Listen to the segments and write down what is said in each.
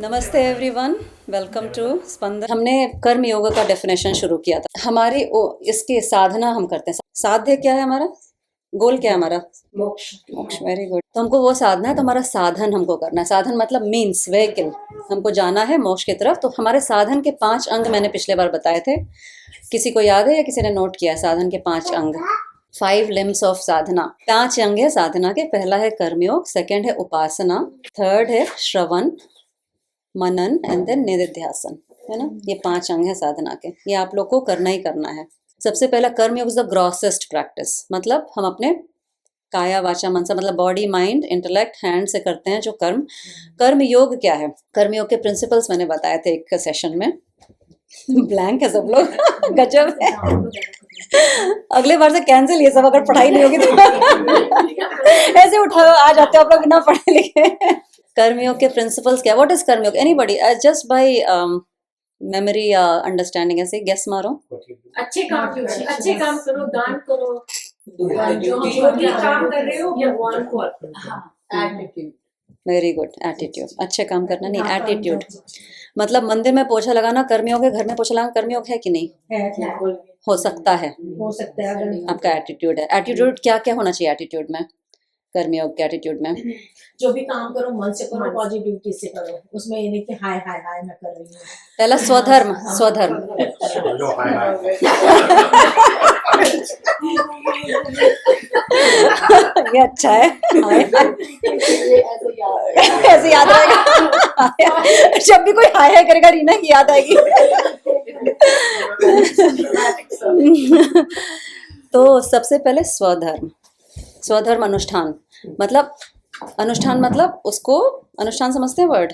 नमस्ते everyone, welcome to स्पंदन। हमने कर्म योग का डेफिनेशन शुरू किया था। हमारी इसकी साधना हम करते हैं। साध्य क्या है हमारा? गोल क्या है हमारा? मोक्ष। मोक्ष। Very good. तो हमको वो साधना है, तो हमारा साधन हमको करना है। साधन मतलब मीन्स व्हीकल। हमको जाना है मोक्ष की तरफ। तो हमारे साधन के 5 अंग मैंने पिछले बार बताए थे। किसी को याद है या किसी ने नोट किया है साधन के 5 अंग? 5 लिम्स ऑफ साधना। 5 अंग है साधना के। पहला है कर्मयोग, सेकंड है उपासना, थर्ड है श्रवण, मनन एंड देन निधिध्यासन, है ना। ये 5 अंग है साधना के। ये आप लोग को करना ही करना है। सबसे पहला कर्म योग इज द ग्रॉसेस्ट प्रैक्टिस। मतलब हम अपने काया वाचा मन से, मतलब बॉडी माइंड इंटेलेक्ट हैंड से करते हैं जो कर्म। कर्म योग क्या है? कर्म योग के प्रिंसिपल्स मैंने बताए थे एक सेशन में। ब्लैंक है सब लोग। गजब है। अगले बार से कैंसिल ये सब, अगर पढ़ाई नहीं होगी तो। ऐसे उठाओ आ जाते हो आप लोग बिना पढ़े लिखे। कर्मयोग के प्रिंसिपल्स क्या? व्हाट इज कर्मयोग? एनीबॉडी जस्ट बाय मेमोरी या अंडरस्टैंडिंग ऐसे गेस मारो। अच्छे काम करो, दान करो, जो भी काम कर रहे हो भगवान को अर्पण करो। एटीट्यूड। Very good. एटीट्यूड। अच्छे काम करना नहीं, एटीट्यूड। मतलब मंदिर में पोछा लगाना कर्मयोग है, घर में पोछा लगाना कर्मयोग है कि नहीं? है। हो सकता है। हो सकता है अगर आपका एटीट्यूड है। एटीट्यूड क्या क्या होना चाहिए एटीट्यूड में, कर्मयोग के एटीट्यूड में? जो भी काम करो मन से करो, पॉजिटिविटी से करो। उसमें ये नहीं कि हाय हाय हाय मैं कर रही हूँ। पहला स्वधर्म। स्वधर्म ये अच्छा है। ऐसे याद रहेगा। जब भी कोई हाय हाय करेगा रीना की याद आएगी। तो सबसे पहले स्वधर्म। स्वधर्म अनुष्ठान मतलब, अनुष्ठान मतलब उसको, अनुष्ठान समझते हैं वर्ड?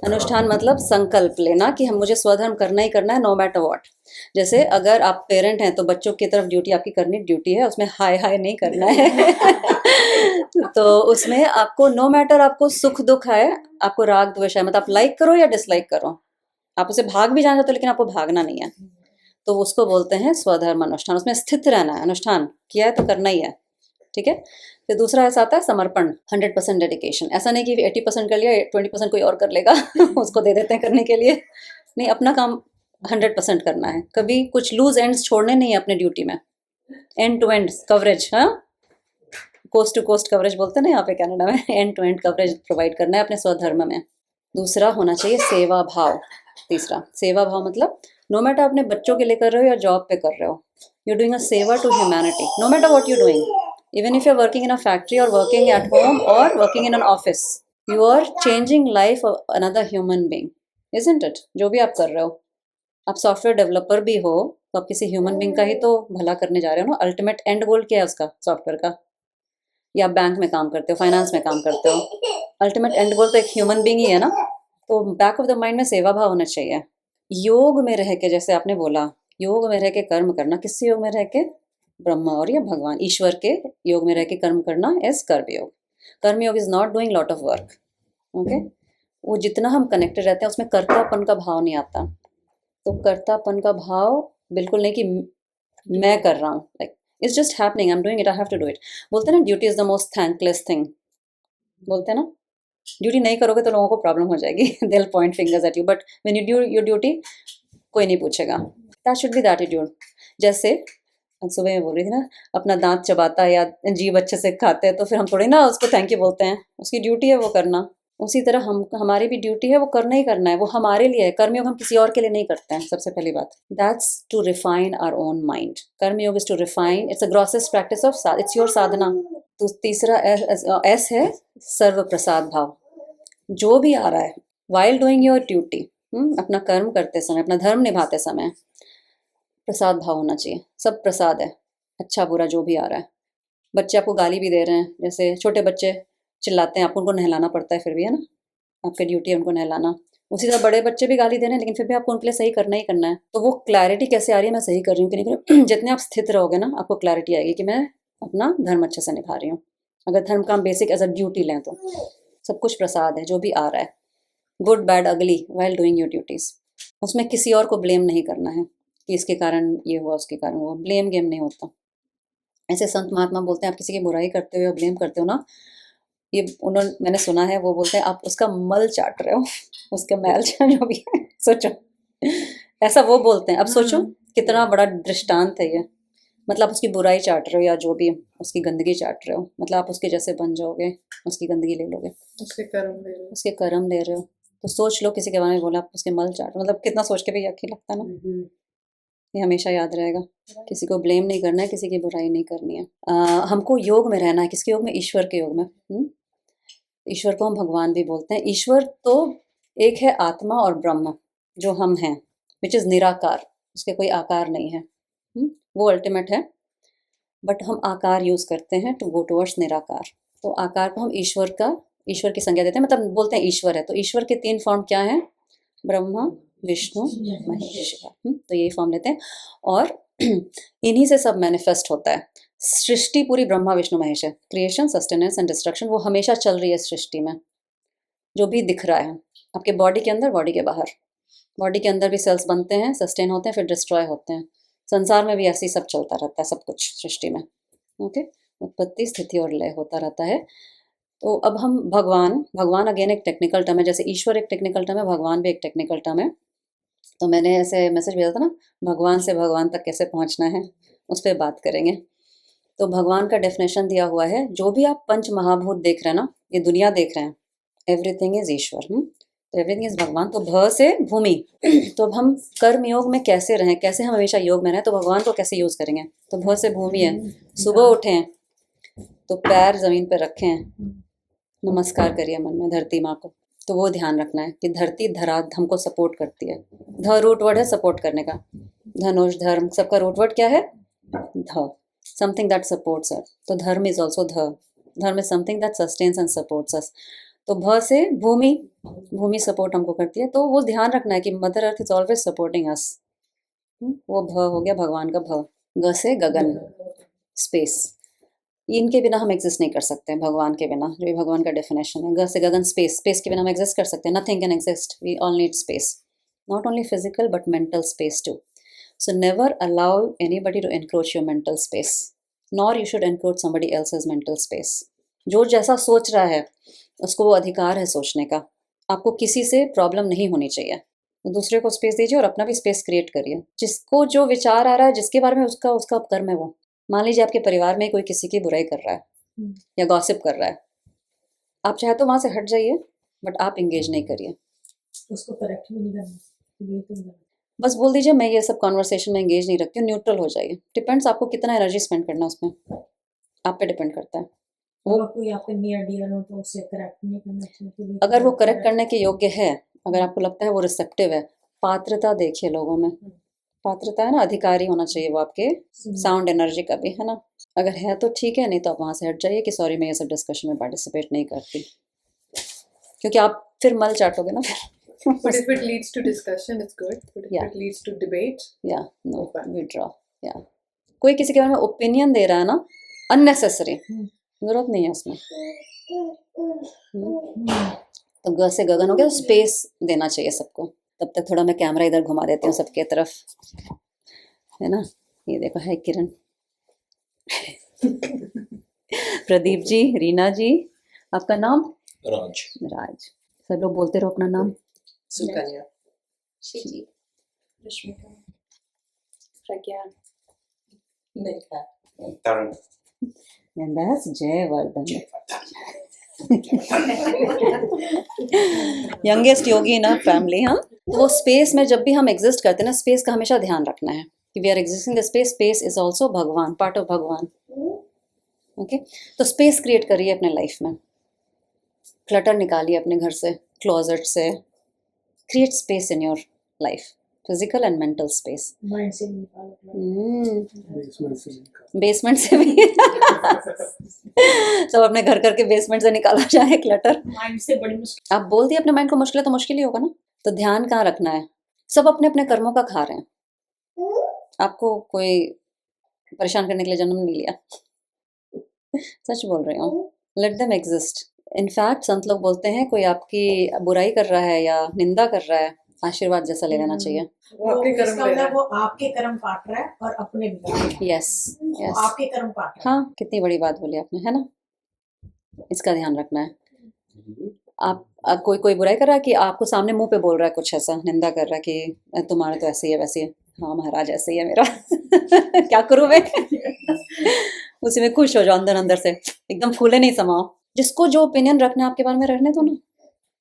अनुष्ठान मतलब संकल्प लेना कि हम मुझे स्वधर्म करना ही करना है, नो मैटर व्हाट। जैसे अगर आप पेरेंट हैं तो बच्चों की तरफ ड्यूटी आपकी करनी ड्यूटी है, उसमें हाय हाय नहीं करना है। तो उसमें आपको नो मैटर, आपको सुख दुख है, आपको राग द्वेष है, मतलब आप लाइक करो या डिसलाइक करो, आप उसे भाग भी जाना चाहते हो लेकिन आपको भागना नहीं है, तो उसको बोलते हैं स्वधर्म अनुष्ठान। उसमें स्थित रहना है, अनुष्ठान किया है तो करना ही है, ठीक है। फिर दूसरा ऐसा आता है समर्पण, 100% डेडिकेशन। ऐसा नहीं कि 80% कर लिया, 20% कोई और कर लेगा। उसको दे देते हैं करने के लिए। नहीं, अपना काम 100% करना है। कभी कुछ लूज एंड्स छोड़ने नहीं है अपने ड्यूटी में। एंड टू एंड कवरेज, हाँ, कोस्ट टू कोस्ट कवरेज बोलते हैं ना यहाँ पे कनाडा में। End to end coverage provide करना है अपने स्वधर्म में। दूसरा होना चाहिए सेवा भाव। तीसरा सेवा भाव मतलब नो मैटर अपने बच्चों के लिए कर रहे हो या जॉब पे कर रहे हो, you doing a seva to humanity, no matter what you doing. Even if you are working in a factory और वर्किंग एट होम और working in an office, you are changing life of another human being, isn't it? जो भी आप कर रहे हो, आप software developer भी हो तो आप किसी ह्यूमन बींग का ही तो भला करने जा रहे हो ना। अल्टीमेट एंड गोल क्या है उसका, सॉफ्टवेयर का? या बैंक में काम करते हो, फाइनेंस में काम करते हो, अल्टीमेट एंड गोल तो एक ह्यूमन बींग ही है ना। तो बैक ऑफ द माइंड में सेवा भाव होना चाहिए। योग में रह के, जैसे आपने बोला, योग में रह के कर्म करना, किससे योग में रह के? ब्रह्मा और या भगवान ईश्वर के योग में रह के कर्म करना इज कर्म योग। कर्म योग is not doing lot of work, okay. वो जितना हम कनेक्टेड रहते हैं उसमें कर्तापन का भाव नहीं आता। तो कर्तापन का भाव बिल्कुल नहीं कि मैं कर रहा हूँ, like it's just happening, I am doing it, I have to do it. बोलते हैं ना duty is the most thankless thing, बोलते हैं ना। ड्यूटी नहीं करोगे तो लोगों को प्रॉब्लम हो जाएगी। They will point fingers eight you, but when you do your duty कोई नहीं पूछेगा। That should be the attitude. जैसे सुबह में बोल रही थी ना, अपना दांत चबाता है या जीभ अच्छे से खाते हैं तो फिर हम थोड़ी ना उसको थैंक यू बोलते हैं, उसकी ड्यूटी है वो करना। उसी तरह हम, हमारी भी ड्यूटी है वो करना ही करना है, वो हमारे लिए है। कर्मयोग हम किसी और के लिए नहीं करते हैं, सबसे पहली बात। That's to refine our own mind. Karmayoga is to refine, it's a grossest practice of, it's your sadhana. तो तीसरा एस है सर्व प्रसाद भाव। जो भी आ रहा है वाइल डूइंग योर ड्यूटी, अपना कर्म करते समय, अपना धर्म निभाते समय, प्रसाद भाव होना चाहिए। सब प्रसाद है, अच्छा बुरा जो भी आ रहा है। बच्चे आपको गाली भी दे रहे हैं, जैसे छोटे बच्चे चिल्लाते हैं, आपको उनको नहलाना पड़ता है फिर भी, है ना, आपकी ड्यूटी है उनको नहलाना। उसी तरह बड़े बच्चे भी गाली दे रहे हैं लेकिन फिर भी आपको उनके लिए सही करना ही करना है। तो वो क्लैरिटी कैसे आ रही है, मैं सही कर रही हूँ कि नहीं कर रही हूँ। जितने आप स्थित रहोगे ना, आपको क्लैरिटी आएगी कि मैं अपना धर्म अच्छे से निभा रही हूँ। अगर धर्म का हम बेसिक एज अ ड्यूटी लें तो सब कुछ प्रसाद है, जो भी आ रहा है, गुड बैड अगली, वाइल डूइंग योर ड्यूटीज। उसमें किसी और को ब्लेम नहीं करना है कि इसके कारण ये हुआ, उसके कारण हुआ। ब्लेम गेम नहीं होता। ऐसे संत महात्मा बोलते हैं, आप किसी की बुराई करते हो या ब्लेम करते हो ना, ये उन्होंने, मैंने सुना है वो बोलते हैं आप उसका मल चाट रहे हो, उसका मैल जो भी है, सोचो ऐसा वो बोलते हैं। अब सोचो कितना बड़ा दृष्टांत है ये, मतलब आप उसकी बुराई चाट रहे हो या जो भी उसकी गंदगी चाट रहे हो, मतलब आप उसके जैसे बन जाओगे, उसकी गंदगी ले लोगे, उसके कर्म ले रहे हो। उसके कर्म ले रहे हो। तो सोच लो किसी के बारे में बोला आप उसके मल चाट, मतलब कितना सोच के भी यकीन लगता है ना। ये हमेशा याद रहेगा, किसी को ब्लेम नहीं करना है, किसी की बुराई नहीं करनी है। हमको योग में रहना है, किसके योग में? ईश्वर के योग में। ईश्वर को हम भगवान भी बोलते हैं। ईश्वर तो एक है आत्मा और ब्रह्म जो हम हैं, विच इज़ निराकार, उसके कोई आकार नहीं है। वो अल्टीमेट है, बट हम आकार यूज़ करते हैं टू गो टुवर्ड्स निराकार। तो आकार को हम ईश्वर की संज्ञा देते हैं, मतलब बोलते हैं ईश्वर है। तो ईश्वर के 3 फॉर्म क्या हैं? ब्रह्मा, विष्णु, महेश। तो यही फॉर्म लेते हैं और इन्हीं से सब मैनिफेस्ट होता है। सृष्टि पूरी ब्रह्मा विष्णु महेश है। क्रिएशन, सस्टेनेंस एंड डिस्ट्रक्शन वो हमेशा चल रही है सृष्टि में। जो भी दिख रहा है आपके बॉडी के अंदर, बॉडी के बाहर, बॉडी के अंदर भी सेल्स बनते हैं, सस्टेन होते हैं, फिर डिस्ट्रॉय होते हैं। संसार में भी ऐसे ही सब चलता रहता है, सब कुछ सृष्टि में। ओके, उत्पत्ति, स्थिति और लय होता रहता है। तो अब हम भगवान अगेन एक टेक्निकल टर्म है, जैसे ईश्वर एक टेक्निकल टर्म है, भगवान भी एक टेक्निकल टर्म है। तो मैंने ऐसे मैसेज भेजा था ना, भगवान से भगवान तक कैसे पहुंचना है, उस पर बात करेंगे। तो भगवान का डेफिनेशन दिया हुआ है, जो भी आप पंच महाभूत देख रहे हैं ना, ये दुनिया देख रहे हैं, एवरीथिंग इज ईश्वर। तो एवरीथिंग इज भगवान। तो भ से भूमि। तो अब हम कर्म योग में कैसे रहें, कैसे हम हमेशा योग में रहें, तो भगवान को कैसे यूज करेंगे? तो भ से भूमि है। सुबह उठें तो पैर जमीन पर रखें, नमस्कार करिए मन में धरती माँ को। तो वो ध्यान रखना है कि धरती धरा हमको सपोर्ट करती है। ध रूट वर्ड है सपोर्ट करने का। धनुष, धर्म, सबका रूट वर्ड क्या है? ध, समथिंग दैट सपोर्ट्स अस। तो धर्म इज ऑल्सो ध, dharma is something that sustains and supports us. तो भ से भूमि, भूमि सपोर्ट हमको करती है। तो वो ध्यान रखना है कि mother earth is always supporting us. वो भ हो गया भगवान का भ। ग से गगन, स्पेस। इनके बिना हम एग्जिस्ट नहीं कर सकते हैं, भगवान के बिना, जो भगवान का डेफिनेशन है। ग से गगन, स्पेस। स्पेस के बिना हम एग्जिस्ट कर सकते हैं? Nothing can exist, we all need space, not only physical but mental space too. So never allow anybody to encroach your mental space, nor you should encroach somebody else's mental space. जो जैसा सोच रहा है उसको वो अधिकार है सोचने का। आपको किसी से प्रॉब्लम नहीं होनी चाहिए, तो दूसरे को स्पेस दीजिए और अपना भी स्पेस क्रिएट करिए। जिसको जो विचार आ रहा है, जिसके बारे में उसका कर्म है वो। मान लीजिए आपके परिवार में कोई किसी की बुराई कर रहा है या गॉसिप कर रहा है, आप चाहे तो वहां से हट जाइए, बट आप इंगेज नहीं करिए। उसको करेक्ट भी नहीं करना, ये तो बस बोल दीजिए मैं ये सब कॉन्वर्सेशन में इंगेज नहीं रखती हूँ, न्यूट्रल हो जाइए। डिपेंड्स आपको कितना एनर्जी स्पेंड करना उसमें, आप पे डिपेंड करता है। अगर कोई आपके नियर डियर हो तो उसे करेक्ट नहीं करना चाहिए। अगर वो करेक्ट करने के योग्य है, अगर आपको लगता है वो रिसेप्टिव है, पात्रता देखिए लोगों में। पात्रता है ना, अधिकारी होना चाहिए वो आपके साउंड एनर्जी का भी, है ना। अगर है तो ठीक है, नहीं तो आप वहां से हट जाइए कि सॉरी मैं ये सब डिस्कशन में पार्टिसिपेट नहीं करती, क्योंकि आप फिर मल चाटोगे ना फिर। But if it leads to discussion, it's good. But if Yeah. it leads to debate, या नो Okay. विड्रॉ। या कोई किसी के बारे में ओपिनियन दे रहा है ना, अननेसेसरी, जरूरत नहीं है उसमें। तो ग से गगन हो गया, स्पेस देना चाहिए सबको। तब तक थोड़ा मैं कैमरा इधर घुमा देती हूँ सबके तरफ, है ना। ये देखो है किरण, प्रदीप जी, रीना जी, आपका नाम? राज। राज। सब लोग बोलते रहो अपना नाम। Sukanya. Shiji, Rashmika, Pragya, Megha. Tarun. And that's Jayavardhan, youngest yogi in family. हाँ, तो वो स्पेस में जब भी हम एग्जिस्ट करते हैं ना, स्पेस का हमेशा ध्यान रखना है कि we are existing the space, space is also Bhagwan, part of Bhagwan. Okay, तो स्पेस क्रिएट करिए अपने लाइफ में, क्लटर निकालिए अपने घर से, क्लोजेट से। Create space in your life, physical and mental space. Mind से निकालो, बेसमेंट से भी सब अपने घर करके बेसमेंट से निकाला जाए क्लटर। माइंड से बड़ी मुश्किल। आप बोल दिए अपने माइंड को मुश्किल है तो मुश्किल ही होगा ना। तो ध्यान कहाँ रखना है? सब अपने अपने कर्मों का खा रहे हैं, आपको कोई परेशान करने के लिए जन्म नहीं लिया। सच बोल रही हूँ, लेट देम एग्जिस्ट। इनफैक्ट संत लोग बोलते हैं कोई आपकी बुराई कर रहा है या निंदा कर रहा है, आशीर्वाद जैसा ले लेना चाहिए। वो आपके कर्म इसका ले मतलब रहा है। वो आपके कर्म काट रहा है और अपने भी काट रहा है। यस वो यस, आपके कर्म काट रहा है। हाँ कितनी बड़ी बात बोली आपने, है ना। इसका ध्यान रखना है। आप कोई कोई बुराई कर रहा है कि आपको सामने मुंह पे बोल रहा है कुछ ऐसा, निंदा कर रहा है कि तुम्हारा तो ऐसे ही है वैसे ही है। हाँ महाराज ऐसे ही है मेरा क्या करूँ मैं उसी में खुश हो जाओ अंदर अंदर से, एकदम फूले नहीं समाओ। जिसको जो ओपिनियन रखना है आपके बारे में रहने दो ना,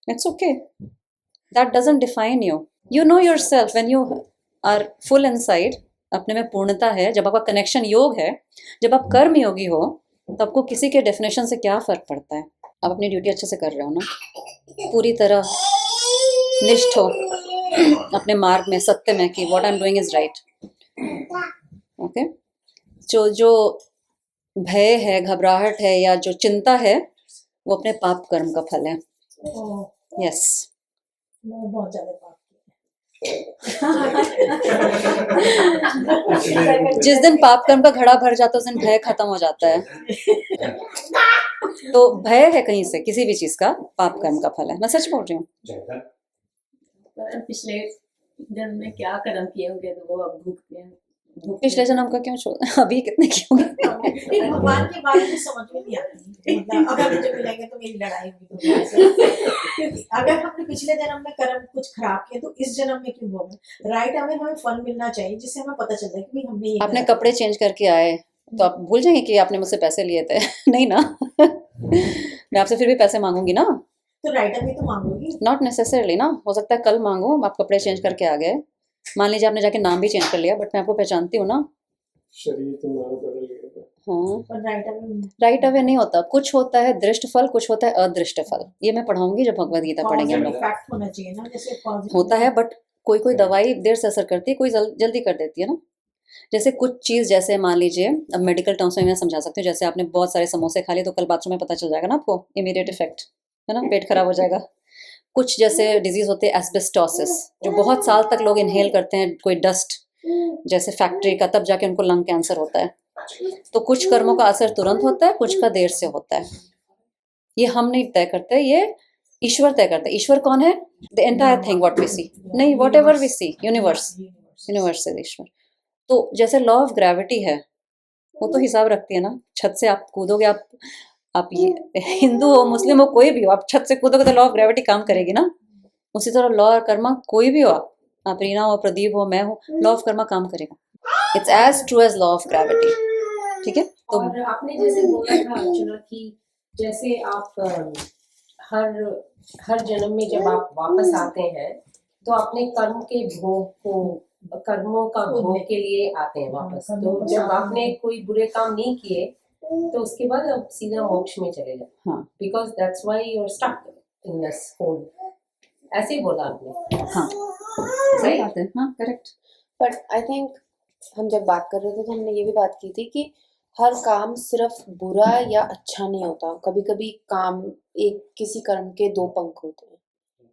it's okay, that doesn't define you. You know yourself when you are full inside, अपने में पूर्णता है, जब आपका कनेक्शन योग है, जब आप कर्म योगी हो, तो आपको किसी के डेफिनेशन से क्या फर्क पड़ता है। आप अपनी ड्यूटी अच्छे से कर रहे हो ना, पूरी तरह निष्ठ हो अपने मार्ग में, सत्य में, कि what I am doing is right. Okay, जो भय है, घबराहट है या जो चिंता है, वो अपने पाप कर्म का फल है। यस, मैं बहुत ज्यादा पाप जिस दिन पाप कर्म का घड़ा भर जाता है उस दिन भय खत्म हो जाता है। तो भय है कहीं से, किसी भी चीज का, पाप कर्म का फल है। मैं सच बोल रही हूँ। पिछले जन्म में क्या कर्म किए होंगे तो वो अब भुगते हैं। पिछले जन्म का क्यों छोड़, अभी कितने किए नहीं, भगवान के बारे में समझ में नहीं आती, मतलब अगर मुझे मिलेंगे तो मेरी लड़ाई होगी तो क्योंकि अगर हमने पिछले जन्म में कर्म कुछ खराब किए तो इस जन्म में क्यों होगा। राइट, हमें फल मिलना चाहिए जिससे हमें पता चल जाए कि भाई हमने ये आपने करा। कपड़े चेंज करके आए तो आप भूल जाएंगे कि आपने मुझसे पैसे लिए थे नहीं ना मैं आपसे फिर भी पैसे मांगूंगी ना, तो राइट अभी तो मांगोगी। नॉट नेसेसरली ना, हो सकता है कल मांगो। आप कपड़े चेंज करके आ गए, मान लीजिए आपने जाके नाम भी चेंज कर लिया, बट मैं आपको पहचानती हूँ ना। शरीर तुम्हारा बदल गया था। हाँ, पर राइट अभी राइट अवे नहीं होता, कुछ होता है दृष्ट फल, कुछ होता है अदृष्ट फल। ये मैं पढ़ाऊंगी जब भगवद गीता पढ़ेंगे हम लोग। फैक्ट होना चाहिए ना, जैसे cause- होता है, बट कोई कोई दवाई देर से असर करती है, कोई जल्दी कर देती है ना। जैसे कुछ चीज़, जैसे मान लीजिए, अब मेडिकल टर्म्स में मैं समझा सकती हूँ, जैसे आपने बहुत सारे समोसे खा लिए तो कल बाथरूम में पता चल जाएगा ना आपको, इमीडिएट इफेक्ट है ना, पेट खराब हो जाएगा। कुछ जैसे डिजीज होते हैं एस्बेस्टोसिस, जो बहुत साल तक लोग इनहेल करते हैं, कोई डस्ट जैसे फैक्ट्री का, तब जाके उनको लंग कैंसर होता है। तो कुछ कर्मों का असर तुरंत होता है, कुछ का देर से होता है। ये हम नहीं तय करते, ये ईश्वर तय करता है। ईश्वर कौन है? The entire thing what we see, नहीं, whatever we see, universe, universe is Ishwar. तो जैसे लॉ ऑफ ग्रेविटी है, वो तो हिसाब रखती है ना। छत से आप कूदोगे, आप ये हिंदू हो, मुस्लिम हो, कोई भी हो, आप छत से कूदोगे तो लॉ ऑफ ग्रेविटी काम करेगी ना। उसी तरह लॉ और कर्मा, कोई भी हो, आप रीना हो, प्रदीप हो, मैं हो, लॉ ऑफ कर्मा काम करेगा। It's as true as law of gravity. ठीक है, तो और आपने जैसे बोला था अर्चना कि जैसे आप हर हर जन्म में जब आप वापस आते हैं तो अपने कर्म के भोग को, कर्मों का भोग के लिए आते हैं वापस। तो जब आपने कोई बुरे काम नहीं किए तो उसके बाद आप सीधा मोक्ष में चले जाए, हाँ because that's why you are stuck in this hole. ऐसे ही बोला आपने। हाँ, सही बात है, हाँ करेक्ट। बट आई थिंक हम जब बात कर रहे थे तो हमने ये भी बात की थी कि हर काम सिर्फ बुरा या अच्छा नहीं होता। कभी कभी काम, एक किसी कर्म के दो पंख होते हैं।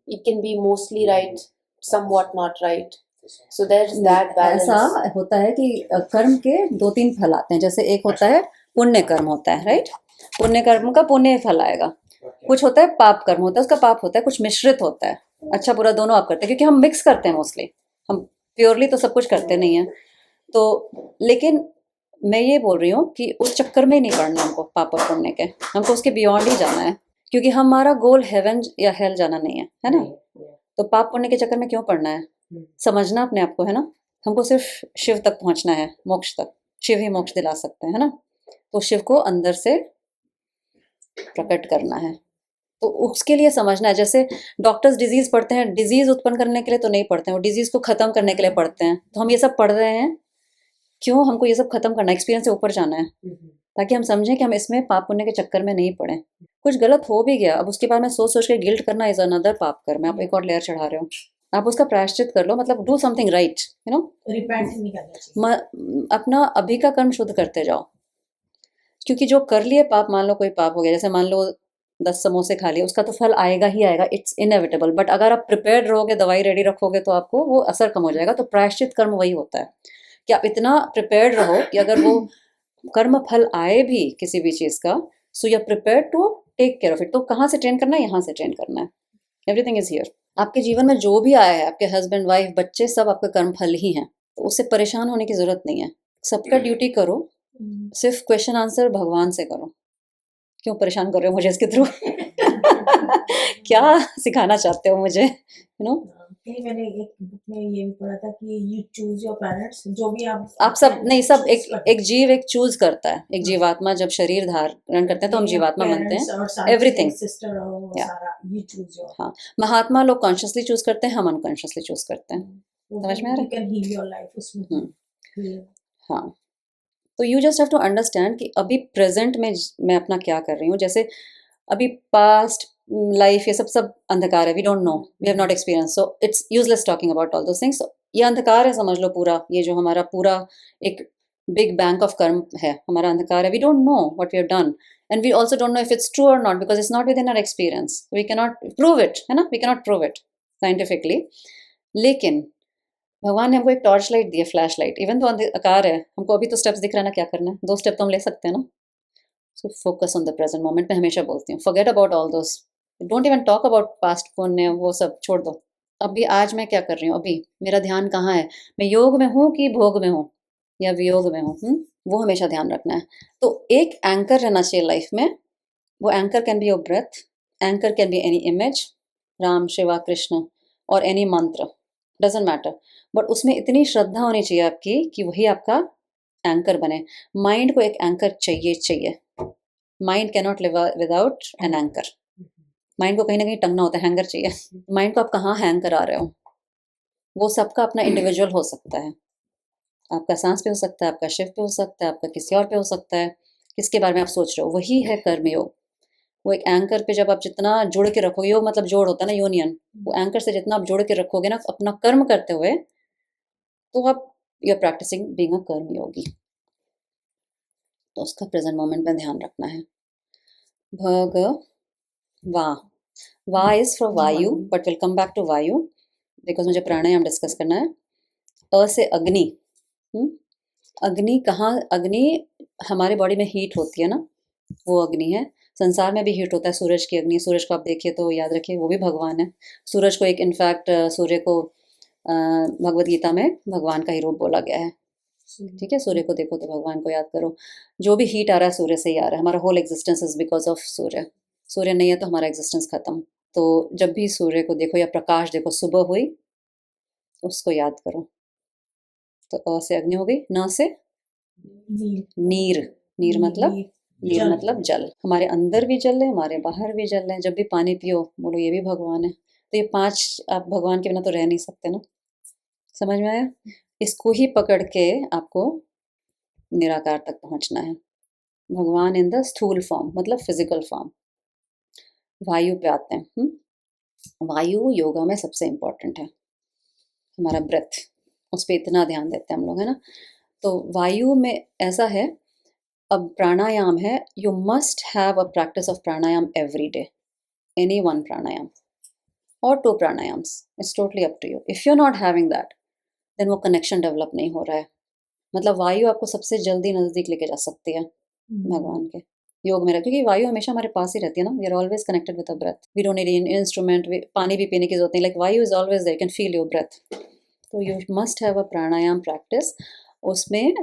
It can be mostly right, somewhat not right, so there is that balance. ऐसा होता है कि कर्म के दो तीन फल आते हैं। जैसे एक होता है पुण्य कर्म होता है, राइट, पुण्य कर्म का पुण्य फल आएगा। कुछ होता है पाप कर्म होता है, उसका पाप होता है। कुछ मिश्रित होता है, अच्छा बुरा दोनों आप करते हैं, क्योंकि हम मिक्स करते हैं मोस्टली, हम प्योरली तो सब कुछ करते नहीं हैं। तो लेकिन मैं ये बोल रही हूँ कि उस चक्कर में ही नहीं पड़ना हमको, पाप और पुण्य के, हमको उसके बियॉन्ड ही जाना है, क्योंकि हमारा गोल हेवन या हेल जाना नहीं है ना। तो पाप पुण्य के चक्कर में क्यों पड़ना है, समझना अपने आप को, है ना। हमको सिर्फ शिव तक पहुंचना है, मोक्ष तक। शिव ही मोक्ष दिला सकते हैं, है ना। तो शिव को अंदर से प्रकट करना है, तो उसके लिए समझना है। जैसे डॉक्टर्स डिजीज पढ़ते हैं, डिजीज उत्पन्न करने के लिए तो नहीं पढ़ते हैं, वो डिजीज को खत्म करने के लिए पढ़ते हैं। तो हम ये सब पढ़ रहे हैं क्यों, हमको ये सब खत्म करना है, एक्सपीरियंस से ऊपर जाना है, ताकि हम समझें कि हम इसमें पाप पुण्य के चक्कर में नहीं पड़े। कुछ गलत हो भी गया, अब उसके बाद में सोच सोच के गिल्ट करना इज अनदर पाप कर्म। आप एक और लेयर चढ़ा रहे हो, आप उसका प्रायश्चित कर लो, मतलब do something right, you know. Repent नहीं करना चाहिए, अपना अभी का कर्म शुद्ध करते जाओ, क्योंकि जो कर लिए पाप, मान लो कोई पाप हो गया, जैसे मान लो 10 समोसे खा लिए, उसका तो फल आएगा ही आएगा, इट्स इनएविटेबल। बट अगर आप प्रिपेयर्ड रहोगे, दवाई रेडी रखोगे, तो आपको वो असर कम हो जाएगा। तो प्रायश्चित कर्म वही होता है कि आप इतना प्रिपेयर्ड रहो कि अगर वो कर्म फल आए भी किसी भी चीज़ का, so you are prepared to take care of it. तो कहाँ से ट्रेन करना है, यहाँ से ट्रेन करना है। Everything is here. आपके जीवन में जो भी आया है, आपके हस्बैंड वाइफ बच्चे, सब आपके कर्म फल ही हैं, तो उससे परेशान होने की जरूरत नहीं है। सबका ड्यूटी करो, सिर्फ क्वेश्चन आंसर भगवान से करो क्यों परेशान कर रहे हो मुझे इसके थ्रू? क्या सिखाना चाहते हो मुझे, यू नो? कहीं मैंने एक बुक में ये भी पढ़ा था कि यू चूज योर पेरेंट्स, जो भी आप सब नहीं, सब choose करते एक जीव एक चूज करता है, एक जीवात्मा जब शरीर धारण करते हैं तो हम जीवात्मा बनते हैं। एवरीथिंग, सिस्टर और वो Yeah. सारा यू चूज योर, हाँ, महात्मा लोग कॉन्शियसली चूज करते हैं, हम अनकॉन्शियसली चूज करते हैं। समझ में आ रहा you can heal your life उसमें। हम्म। हाँ, तो you just have to understand कि अभी प्रेजेंट में मैं अपना क्या कर रही हूँ। जैसे अभी पास्ट लाइफ ये सब सब अंधकार है, we don't know, we have not experience, so it's useless talking about all those things. ये अंधकार है, समझ लो पूरा, ये जो हमारा पूरा एक बिग बैंक ऑफ कर्म है, हमारा अंधकार है। We don't know what we have done and we also don't know if it's true or not, because it's not within our experience, we can not prove it, है ना, we can not prove it scientifically. लेकिन भगवान ने हमको एक torch light दी है, flash light, even तो अंधकार है, हमको अभी तो स्टेप्स दिख रहा है ना, क्या करना है, 2 स्टेप तो हम ले सकते हैं ना। So focus on the present moment. मैं हमेशा बोलती हूँ, forget about all those, don't even talk about past पुण्य, वो सब छोड़ दो। अभी आज मैं क्या कर रही हूँ, अभी मेरा ध्यान कहाँ है, मैं योग में हूँ कि भोग में हूँ या वियोग में हूँ, वो हमेशा ध्यान रखना है। तो एक एंकर रहना चाहिए लाइफ में, वो anchor can be your breath, anchor can be any image, Ram, Shiva, Krishna और एनी मंत्र, डजेंट मैटर, बट उसमें इतनी श्रद्धा होनी चाहिए आपकी कि वही आपका एंकर बने। माइंड को एक एंकर चाहिए। Mind cannot live without an anchor. Mind को कहीं ना कहीं टंगना होता है, हैंगर चाहिए। माइंड को आप कहाँ हैंग करा रहे हो, वो सबका अपना इंडिविजुअल हो सकता है। आपका सांस पे हो सकता है, आपका शिव पे हो सकता है, आपका किसी और पे हो सकता है, किसके बारे में आप सोच रहे हो, वही है कर्मयोग। वो एक एंकर पे जब आप जितना जुड़ के रखोगे, योग मतलब जोड़ होता है ना, यूनियन, वो एंकर से जितना आप जुड़ के रखोगे ना अपना कर्म करते हुए, तो आप you are practicing being a karmayogi. तो उसका प्रेजेंट मोमेंट में ध्यान रखना है। भगवा, वा is for vayu, but will come back to vayu because मुझे प्राणायाम डिस्कस करना है। अ से अग्नि। अग्नि कहाँ, अग्नि हमारे बॉडी में हीट होती है ना, वो अग्नि है। संसार में भी हीट होता है, सूरज की अग्नि, सूरज को आप देखिए तो याद रखिए वो भी भगवान है। सूरज को एक इनफैक्ट सूर्य को भगवद गीता में भगवान का ही रूप बोला गया है। ठीक है, सूर्य को देखो तो भगवान को याद करो। जो भी हीट आ रहा है सूर्य से ही आ रहा है, हमारा whole existence is because of Surya. सूर्य नहीं है तो हमारा एग्जिस्टेंस खत्म। तो जब भी सूर्य को देखो या प्रकाश देखो, सुबह हुई उसको याद करो। तो अ से अग्नि हो गई, न से नीर। नीर मतलब नीर मतलब जल। हमारे अंदर भी जल है, हमारे बाहर भी जल है। जब भी पानी पियो बोलो ये भी भगवान है। तो ये 5 आप भगवान के बिना तो रह नहीं सकते ना। समझ में आया? इसको ही पकड़ के आपको निराकार तक पहुंचना है। भगवान इन द स्थूल फॉर्म मतलब फिजिकल फॉर्म। वायु पे आते हैं। वायु योगा में सबसे इम्पोर्टेंट है, हमारा ब्रेथ, उस पर इतना ध्यान देते हैं हम लोग, है ना। तो वायु में ऐसा है, अब प्राणायाम है, you must have a practice of pranayama every day, any one pranayama or 2 pranayamas, it's totally up to you. If you are not having that then वो कनेक्शन डेवलप नहीं हो रहा है। मतलब वायु आपको सबसे जल्दी नज़दीक लेके जा सकती है भगवान के योग में, क्योंकि वायु हमेशा हमारे पास ही रहती है ना। We are always connected with the breath, we don't need an instrument, पानी भी पीने की जरूरत नहीं, like vayu is always there, you can feel your breath. तो you must have a pranayama practice. उसमें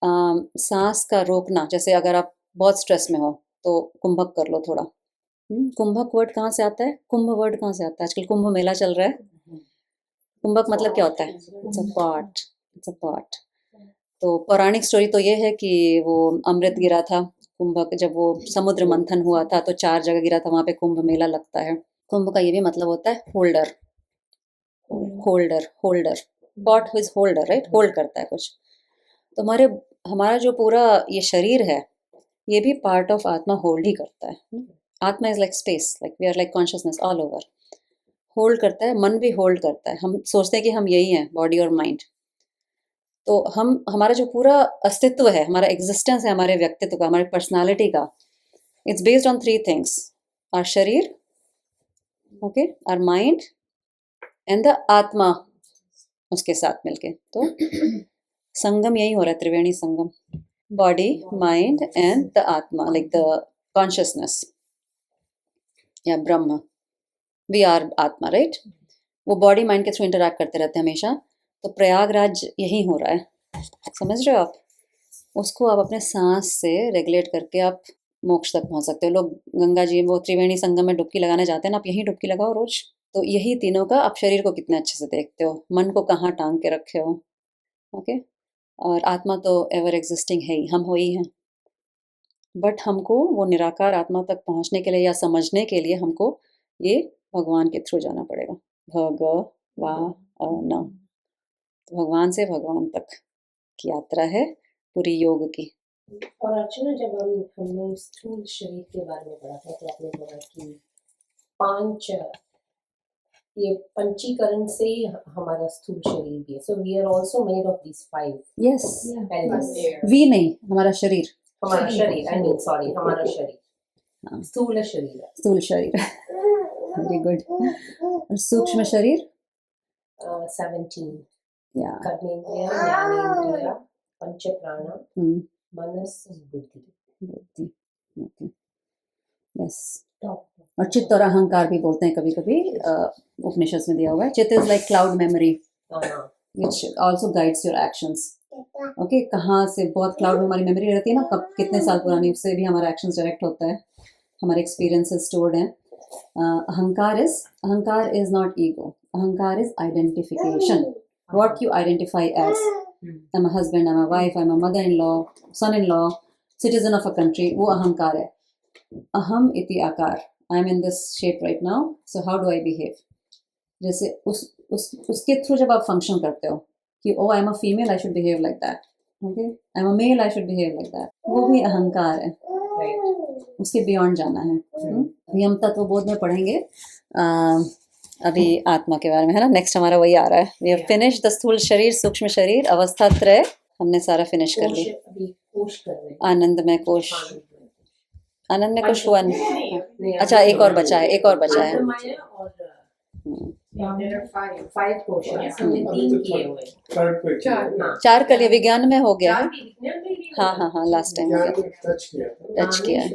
सांस का रोकना, जैसे अगर आप बहुत स्ट्रेस में हो तो कुंभक कर लो थोड़ा। कुंभक वर्ड कहाँ से आता है, कुंभ वर्ड कहाँ से आता है? आजकल कुंभ मेला चल रहा है। कुंभक मतलब क्या होता है? It's a pot, it's a pot. तो पौराणिक स्टोरी तो ये है कि वो अमृत गिरा था, कुंभक जब वो समुद्र मंथन हुआ था तो 4 जगह गिरा था, वहाँ पे कुंभ मेला लगता है। कुंभ का ये भी मतलब होता है holder, holder, holder, pot is holder, right, hold करता है कुछ। तो हमारा जो पूरा ये शरीर है ये भी पार्ट ऑफ आत्मा होल्ड ही करता है। Atma is like space, like we are like consciousness all over, hold करता है। मन भी होल्ड करता है, हम सोचते हैं कि हम यही हैं, बॉडी और माइंड। तो हमारा जो पूरा अस्तित्व है, हमारा एग्जिस्टेंस है, हमारे व्यक्तित्व का, हमारी पर्सनालिटी का, it's based on 3 things, our sharir, okay, our mind and the atma उसके साथ मिलके। तो संगम यही हो रहा है, Triveni Sangam, body, mind and the आत्मा, लाइक द कॉन्शियसनेस या ब्रह्म। वी आर आत्मा, राइट। वो बॉडी माइंड के थ्रू इंटरैक्ट करते रहते हैं हमेशा। तो प्रयागराज यही हो रहा है, समझ रहे हो आप? उसको आप अपने सांस से रेगुलेट करके आप मोक्ष तक पहुंच सकते हो। लोग गंगा जी वो त्रिवेणी संगम में डुबकी लगाने जाते हैं ना, आप यहीं डुबकी लगाओ रोज। तो यही तीनों का आप शरीर को कितने अच्छे से देखते हो, मन को कहाँ टांग के रखे हो। ओके, और आत्मा तो एवर एग्जिस्टिंग है ही, हम हो ही हैं। बट हमको वो निराकार आत्मा तक पहुंचने के लिए या समझने के लिए हमको ये भगवान के थ्रू जाना पड़ेगा। भगवान, तो भगवान से भगवान तक की यात्रा है पूरी योग की। और अर्चना, जब हमने स्थूल शरीर के बारे में पढ़ा था तो आपने बोला कि 5 ये पंचीकरण से ही हमारा स्थूल शरीर भी है। So we are also made of these 5 yes, elements. We नहीं, हमारा शरीर, हमारा शरीर, आई मीन सॉरी, हमारा हाँ। शरीर स्थूल शरीर है। स्थूल शरीर, वेरी गुड। और सूक्ष्म शरीर 17 या कर्मेंद्रिय, ज्ञानेंद्रिय, पंच प्राण, हम्म, मनस, बुद्धि। बुद्धि, ओके, यस। और चित्त और अहंकार भी बोलते हैं कभी कभी, उपनिषद में दिया हुआ है। चित्त is like cloud memory which also guides your actions. Okay, कहाँ से बहुत क्लाउड में हमारी मेमोरी रहती है ना, कब कितने साल पुरानी, उससे भी हमारा एक्शंस डायरेक्ट होता है, हमारे एक्सपीरियंसेस स्टोर्ड हैं। अहंकार इज नॉट ईगो, अहंकार is identification, what you identify as. I'm a husband, I'm a wife, I'm a mother-in-law, son-in-law, citizen of a country, वो अहंकार है। अहम इति आकार, I am in this shape right now, so how do I behave? जैसे उसके through जब आप फंक्शन करते हो कि oh I am a female, I should behave like that, okay, I am a male, I should behave like that, वो भी अहंकार है। उसके बियॉन्ड जाना है। अभी हम तत्वबोध में पढ़ेंगे अभी आत्मा के बारे में, है ना। नेक्स्ट हमारा वही आ रहा है। वी हैव फिनिश द स्थूल शरीर, सूक्ष्म शरीर, अवस्था त्रय, हमने सारा फिनिश कर लिया। अभी कोश कर रहे हैं। आनंदमय कोश, आनंदमय कोश हुआ नहीं। नहीं, अच्छा, एक और बचा है, एक और बचा है। आनंदमय और हम्म, There are 5. 5 कोशेस हमने 3 किए हुए। थर्ड पे किया। हाँ, 4 कर लिए, विज्ञान में हो गया है। 4 भी विज्ञान में भी हाँ हाँ हाँ, लास्ट टाइम हो ज्ञान गया, में टच किया था। टच किया है।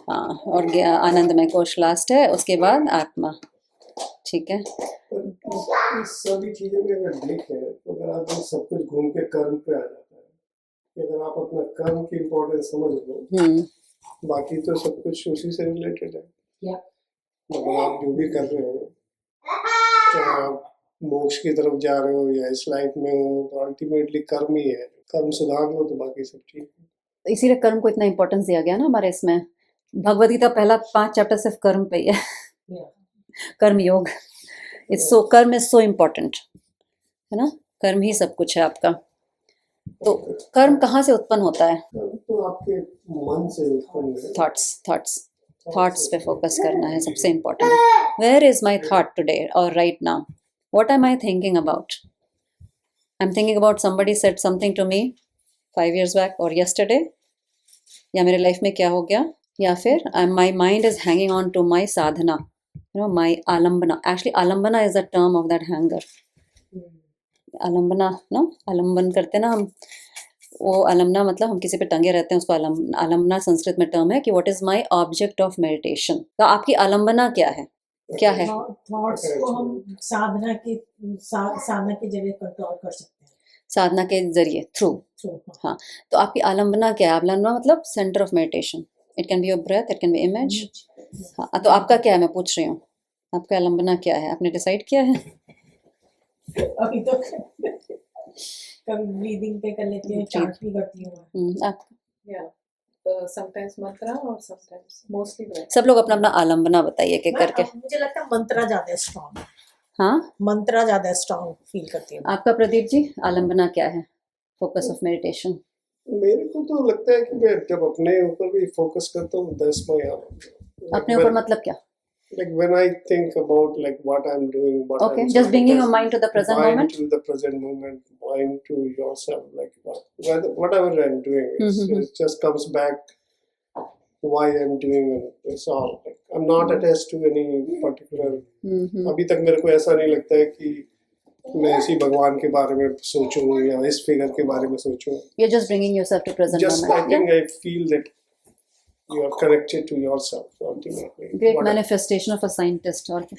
हाँ, हाँ, और आनंदमय कोश लास्ट है, उसके बाद आत्मा। ठीक है, पर इस सभी चीजों में अगर देखें तो अगर आप सब कुछ घूम के कर्म पे आ जाता है कि अगर आप अपना कर्म की इम्पोर्टेंस समझ लो, बाकी तो सब कुछ उसी से रिलेटेड है। या मतलब आप जो भी कर रहे हो, चाहे आप मोक्ष की तरफ जा रहे हो या इस लाइफ में हो, तो अल्टीमेटली कर्म ही है। कर्म सुधार लो तो बाकी सब ठीक है। इसीलिए कर्म को इतना इम्पोर्टेंस दिया गया ना हमारे इसमें। भगवद गीता पहला 5 चैप्टर सिर्फ कर्म पे ही है, या कर्म योग। इट्स सो, कर्म इज सो इम्पोर्टेंट, है ना। कर्म ही सब कुछ है आपका। तो कर्म कहाँ से उत्पन्न होता है? कर्म तो आपके मन से उत्पन्न है। थॉट्स पे फोकस करना है सबसे important. Where is my thought today or right now? What am I thinking about? I am thinking about somebody said something to me 5 years back or yesterday, या मेरे लाइफ में क्या हो गया, या फिर my mind is hanging on to my sadhana, you know, my alambana. Actually alambana is the term of that hanger. Alambana, no, आलम्बन करते ना हम, वो आलम्बना मतलब हम किसी पे टंगे रहते हैं, उसको आलम्बना संस्कृत में टर्म है कि what is my object of meditation. तो आपकी आलम्बना क्या है, क्या है? थॉट्स को हम साधना के जरिए कंट्रोल कर सकते हैं। साधना के जरिए, थ्रू। हाँ, तो आपकी आलम्बना क्या है? आलम्बना मतलब centre of meditation. It can be your breath, it can be image. हाँ, तो आपका क्या है, मैं पूछ रही हूँ, आपका आलम्बना क्या है? आपने डिसाइड किया है? अभी तो कभी ब्रीदिंग पे कर लेती हूँ, चार्ट भी करती हूँ। आप Yeah. Sometimes mantra or sometimes mostly breath. सब लोग अपना अपना आलम्बना बताइए कि करके। मुझे लगता है मंत्रा ज्यादा स्ट्रॉन्ग, हाँ, मंत्रा ज्यादा स्ट्रॉन्ग फील करती हूँ। आपका प्रदीप जी, आलम्बना क्या है? Focus of meditation. मेरे को तो लगता है कि मैं जब अपने ऊपर भी फोकस करता हूँ, दैट्स माय अपने ऊपर मतलब क्या? like when I think about like what I'm doing, what Okay, I'm just bringing your just mind to the present mind moment. to the present moment, mind to yourself, like whatever I'm doing, it just comes back why I'm doing it. It's all like I'm not attached to any particular. अभी तक मेरे को ऐसा नहीं लगता है कि मैं इसी भगवान के बारे में सोचूं या इस फिगर के बारे में सोचूं। You're just bringing yourself to present Just I moment. think I feel that you are connected to yourself ultimately. Great What- manifestation of a scientist. और क्या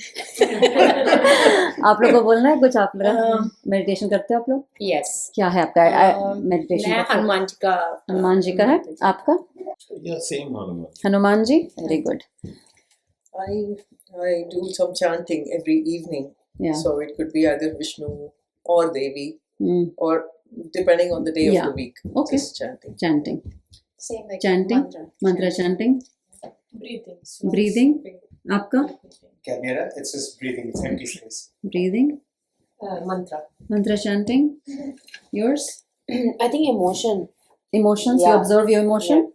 आप लोग को बोलना है कुछ? आप लोग मेडिटेशन करते हो आप लोग? यस क्या है आपका मैं मेडिटेशन? हनुमान जी का हनुमान जी का है। आपका? Yeah, same Hanuman. Hanuman ji, very good. I do some chanting every evening. या So it could be either Vishnu or Devi, or depending on the day Yeah. of the week. Okay. Just chanting. Chanting, Same like Chanting? mantra. मंत्र chanting. Breathing. Breathing? आपका? Camera, it's just breathing, it's empty space. Breathing, मंत्र मंत्र chanting. Yours? I think emotion. Emotions, you Yeah. Observe your emotion.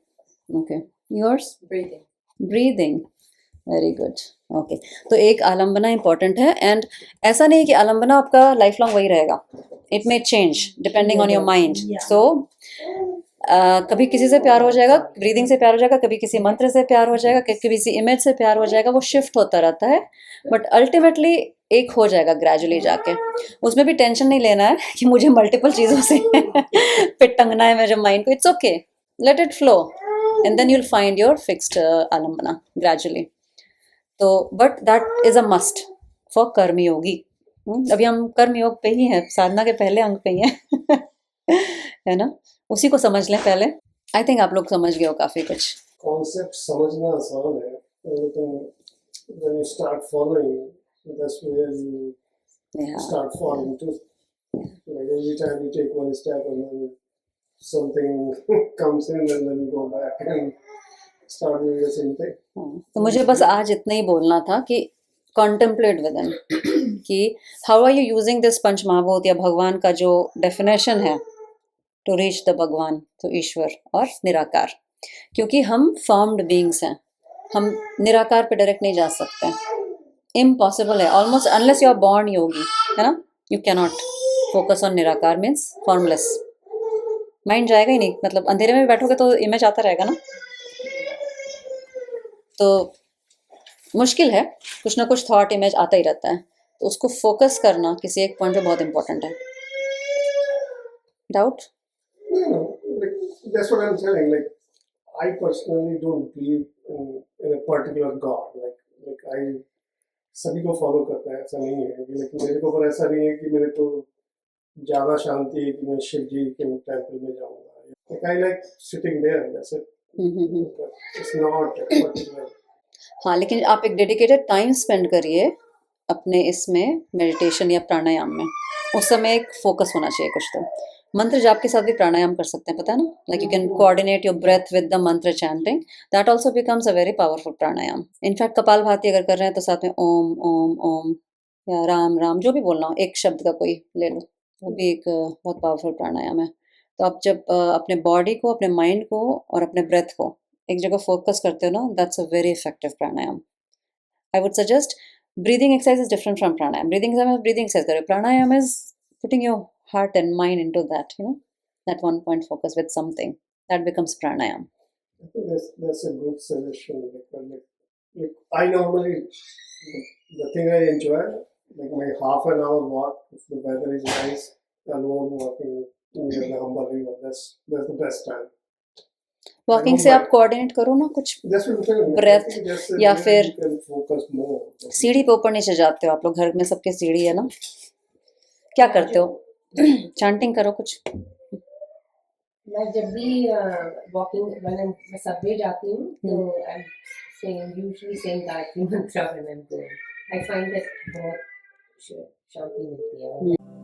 Okay, yours? Breathing. Breathing, very good. Okay, तो एक आलम्बना important है, and ऐसा नहीं है कि आलम्बना आपका लाइफ लॉन्ग वही रहेगा। It may change depending on your mind. So कभी किसी से प्यार हो जाएगा, ब्रीदिंग से प्यार हो जाएगा, कभी किसी मंत्र से प्यार हो जाएगा, कभी किसी इमेज से प्यार हो जाएगा, वो शिफ्ट होता रहता है, बट अल्टीमेटली एक हो जाएगा ग्रेजुअली जाके। उसमें भी टेंशन नहीं लेना है कि मुझे मल्टीपल चीज़ों से फिट टंगना है मेरे माइंड को। It's okay, let it flow, and then you will find your fixed alambana gradually. तो but that is a must for karmayogi. अभी हम कर्मयोग पे ही हैं, साधना के पहले अंग पे ही हैं है ना? उसी को समझ लें पहले। आई थिंक आप लोग समझ गए हो काफी कुछ। concept समझना आसान है, लेकिन when you start following, that's where you Yeah. start falling too. Like every time you take one step and then something comes in and then you go back and start doing the same thing. हाँ, तो मुझे बस आज इतना ही बोलना था कि contemplate within कि how are you using this panch mahabhoot या भगवान का जो डेफिनेशन है टू रीच द भगवान, तो ईश्वर और निराकार। क्योंकि हम फॉर्म्ड बीइंग्स हैं, हम निराकार पे डायरेक्ट नहीं जा सकते, इम्पॉसिबल है almost, unless you are born yogi, है ना? You can not focus on nirakar, means formless. Mind जाएगा ही नहीं, मतलब अंधेरे में बैठोगे तो इमेज आता रहेगा ना, तो मुश्किल है, कुछ ना कुछ थॉट इमेज आता ही रहता है, तो उसको फोकस करना किसी एक पॉइंट पे बहुत इंपॉर्टेंट है। Doubt? No, like that's what I'm saying. Like I personally don't believe in a particular God. Like I सभी को फॉलो करता है, ऐसा नहीं है। लेकिन मेरे को पर ऐसा नहीं है कि मेरे को ज्यादा शांति है कि मैं शिव जी के टेम्पल में जाऊंगा। Like I like sitting there. That's it. It's not a particular. हाँ, लेकिन आप एक डेडिकेटेड टाइम स्पेंड करिए अपने इसमें मेडिटेशन या प्राणायाम में, उस समय एक फोकस होना चाहिए कुछ। तो मंत्र जाप के साथ भी प्राणायाम कर सकते हैं, पता है ना? Like you can coordinate your breath with the mantra chanting, that also becomes a very powerful pranayama. In fact kapalbhati अगर कर रहे हैं तो साथ में ओम ओम ओम या राम राम जो भी बोलना हो, एक शब्द का कोई ले लो, वो भी एक बहुत पावरफुल प्राणायाम है। तो आप जब अपने बॉडी को, अपने माइंड को और अपने ब्रेथ को एक जगह फोकस करते हो ना, that's a very effective pranayama. I would suggest breathing exercise is different from pranayama. Breathing exercise करो, pranayama is putting your heart and mind into that, you know, that one point focus with something that becomes pranayam. I think that's a good suggestion. Like I normally the thing I enjoy, like my half an hour walk if the weather is nice, alone walking near the Humber River. That's the best time. Walking से आप coordinate करो ना कुछ, That's what I'm saying. Breath I think that's a या way फिर you can focus more. सीढ़ी पे ऊपर नीचे जाते हो आप लोग, घर में सबके सीढ़ी है ना, क्या करते हो? चैंटिंग करो कुछ। मैं जब भी वॉकिंग मैं सबवे जाती हूँ तो I am saying usually saying Gayatri mantra when I am going. I find that बहुत शांति मिलती है।